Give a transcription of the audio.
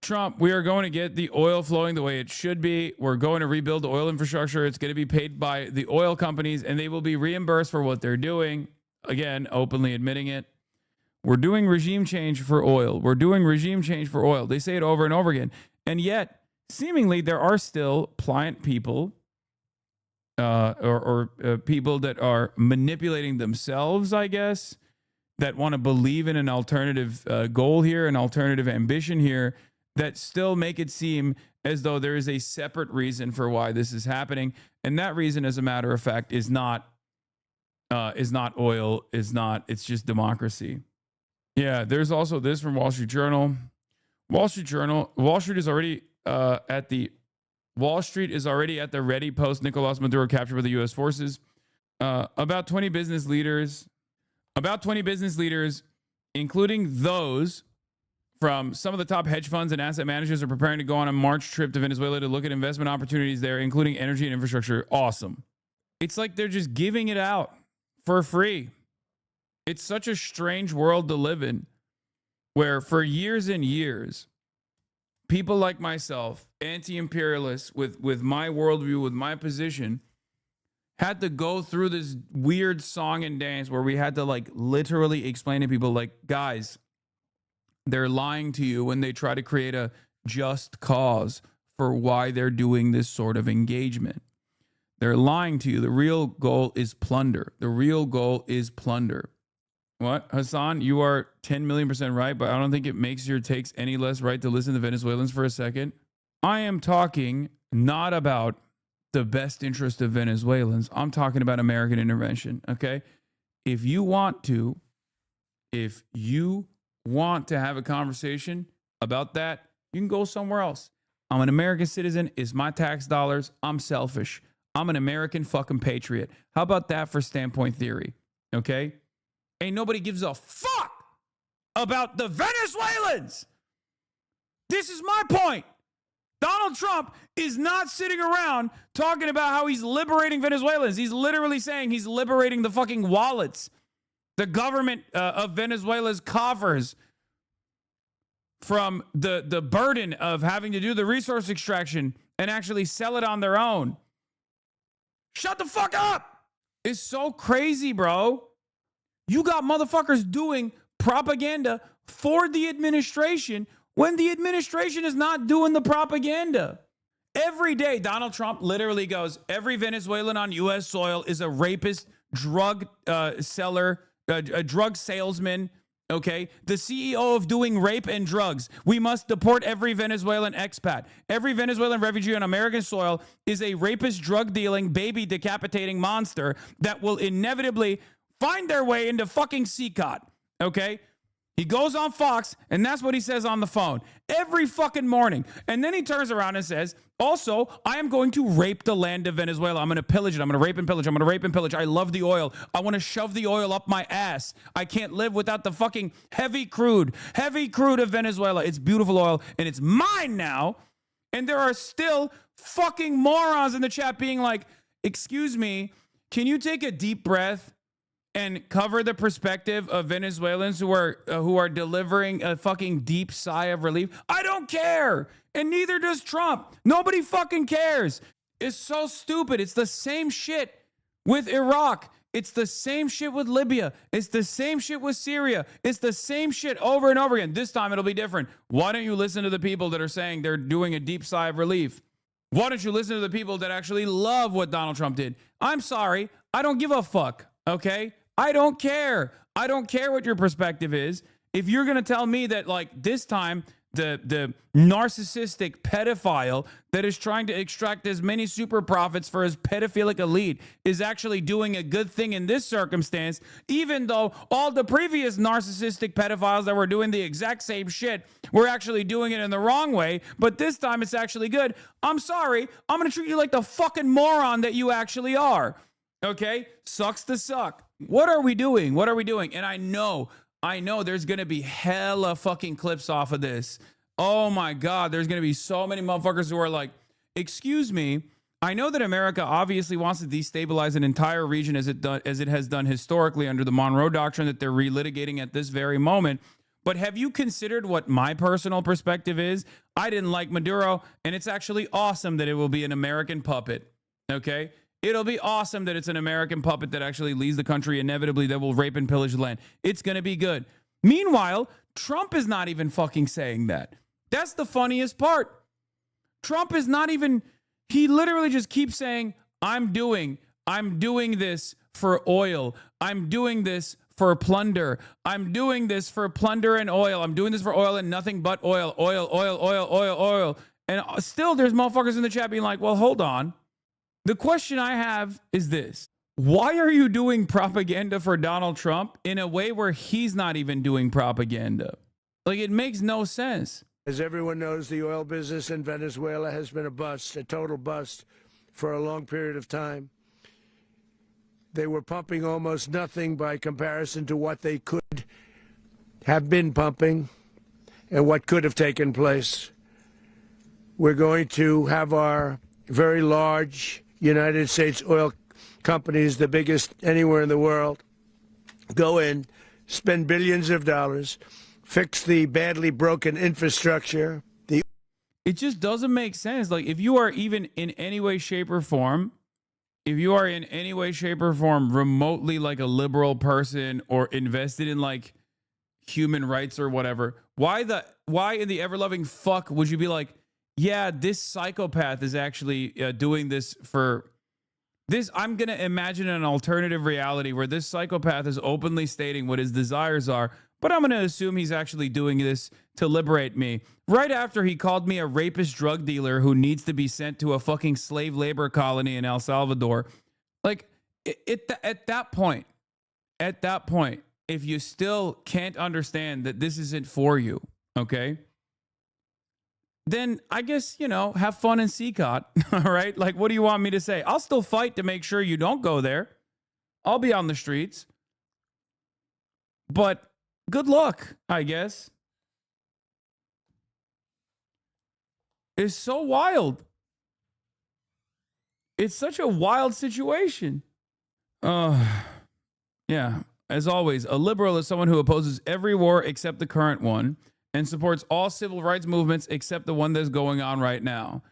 Trump, we are going to get the oil flowing the way it should be. We're going to rebuild the oil infrastructure. It's going to be paid by the oil companies, and they will be reimbursed for what they're doing. Again, openly admitting it. We're doing regime change for oil. We're doing regime change for oil. They say it over and over again. And yet, seemingly, there are still pliant people or people that are manipulating themselves, I guess, that want to believe in an alternative goal here, an alternative ambition here, that still make it seem as though there is a separate reason for why this is happening. And that reason, as a matter of fact, is not oil, it's just democracy. Yeah, there's also this from Wall Street Journal. Wall Street is already at the ready post Nicolas Maduro captured by the U.S. forces. About 20 business leaders, including those from some of the top hedge funds and asset managers, are preparing to go on a March trip to Venezuela to look at investment opportunities there, including energy and infrastructure. Awesome. It's like they're just giving it out for free. It's such a strange world to live in, where for years and years, people like myself, anti-imperialists with my worldview, with my position, had to go through this weird song and dance where we had to like literally explain to people like, guys, they're lying to you when they try to create a just cause for why they're doing this sort of engagement. They're lying to you. The real goal is plunder. The real goal is plunder. What? Hasan, you are 10 million % right, but I don't think it makes your takes any less right to listen to Venezuelans for a second. I am talking not about the best interest of Venezuelans. I'm talking about American intervention, okay? If you want to have a conversation about that, you can go somewhere else. I'm an American citizen. It's my tax dollars. I'm selfish. I'm an American fucking patriot. How about that for standpoint theory? Okay? Ain't nobody gives a fuck about the Venezuelans. This is my point. Donald Trump is not sitting around talking about how he's liberating Venezuelans. He's literally saying he's liberating the fucking wallets, the government of Venezuela's coffers, from the burden of having to do the resource extraction and actually sell it on their own. Shut the fuck up. It's so crazy, bro. You got motherfuckers doing propaganda for the administration when the administration is not doing the propaganda. Every day, Donald Trump literally goes, every Venezuelan on U.S. soil is a rapist, drug seller, a drug salesman, okay? The CEO of doing rape and drugs. We must deport every Venezuelan expat. Every Venezuelan refugee on American soil is a rapist, drug-dealing, baby decapitating monster that will inevitably find their way into fucking CCOT, okay? He goes on Fox, and that's what he says on the phone every fucking morning. And then he turns around and says, also, I am going to rape the land of Venezuela. I'm going to pillage it. I'm going to rape and pillage. I'm going to rape and pillage. I love the oil. I want to shove the oil up my ass. I can't live without the fucking heavy crude of Venezuela. It's beautiful oil, and it's mine now. And there are still fucking morons in the chat being like, excuse me, can you take a deep breath and cover the perspective of Venezuelans who are delivering a fucking deep sigh of relief? I don't care. And neither does Trump. Nobody fucking cares. It's so stupid. It's the same shit with Iraq. It's the same shit with Libya. It's the same shit with Syria. It's the same shit over and over again. This time it'll be different. Why don't you listen to the people that are saying they're doing a deep sigh of relief? Why don't you listen to the people that actually love what Donald Trump did? I'm sorry. I don't give a fuck. Okay? I don't care. I don't care what your perspective is. If you're going to tell me that, like, this time the narcissistic pedophile that is trying to extract as many super profits for his pedophilic elite is actually doing a good thing in this circumstance, even though all the previous narcissistic pedophiles that were doing the exact same shit were actually doing it in the wrong way, but this time it's actually good, I'm sorry. I'm going to treat you like the fucking moron that you actually are. Okay? Sucks to suck. What are we doing? What are we doing? And I know there's going to be hella fucking clips off of this. Oh my God. There's going to be so many motherfuckers who are like, excuse me. I know that America obviously wants to destabilize an entire region as it has done historically under the Monroe Doctrine that they're relitigating at this very moment. But have you considered what my personal perspective is? I didn't like Maduro, and it's actually awesome that it will be an American puppet. Okay? It'll be awesome that it's an American puppet that actually leads the country inevitably, that will rape and pillage the land. It's going to be good. Meanwhile, Trump is not even fucking saying that. That's the funniest part. Trump is not even, he literally just keeps saying, I'm doing this for oil. I'm doing this for plunder. I'm doing this for plunder and oil. I'm doing this for oil and nothing but oil, oil, oil, oil, oil, oil. And still there's motherfuckers in the chat being like, well, hold on. The question I have is this. Why are you doing propaganda for Donald Trump in a way where he's not even doing propaganda? Like, it makes no sense. As everyone knows, the oil business in Venezuela has been a bust, a total bust for a long period of time. They were pumping almost nothing by comparison to what they could have been pumping and what could have taken place. We're going to have our very large United States oil companies, the biggest anywhere in the world, go in, spend billions of dollars, fix the badly broken infrastructure. It just doesn't make sense. Like, if you are even in any way, shape, or form, remotely like a liberal person or invested in like human rights or whatever, why in the ever-loving fuck would you be like, yeah, this psychopath is actually doing this for this? I'm going to imagine an alternative reality where this psychopath is openly stating what his desires are, but I'm going to assume he's actually doing this to liberate me. Right after he called me a rapist drug dealer who needs to be sent to a fucking slave labor colony in El Salvador. Like, at that point, if you still can't understand that this isn't for you, okay, then I guess, have fun in CCOT, all right? Like, what do you want me to say? I'll still fight to make sure you don't go there. I'll be on the streets. But good luck, I guess. It's so wild. It's such a wild situation. Yeah. As always, a liberal is someone who opposes every war except the current one and supports all civil rights movements except the one that's going on right now.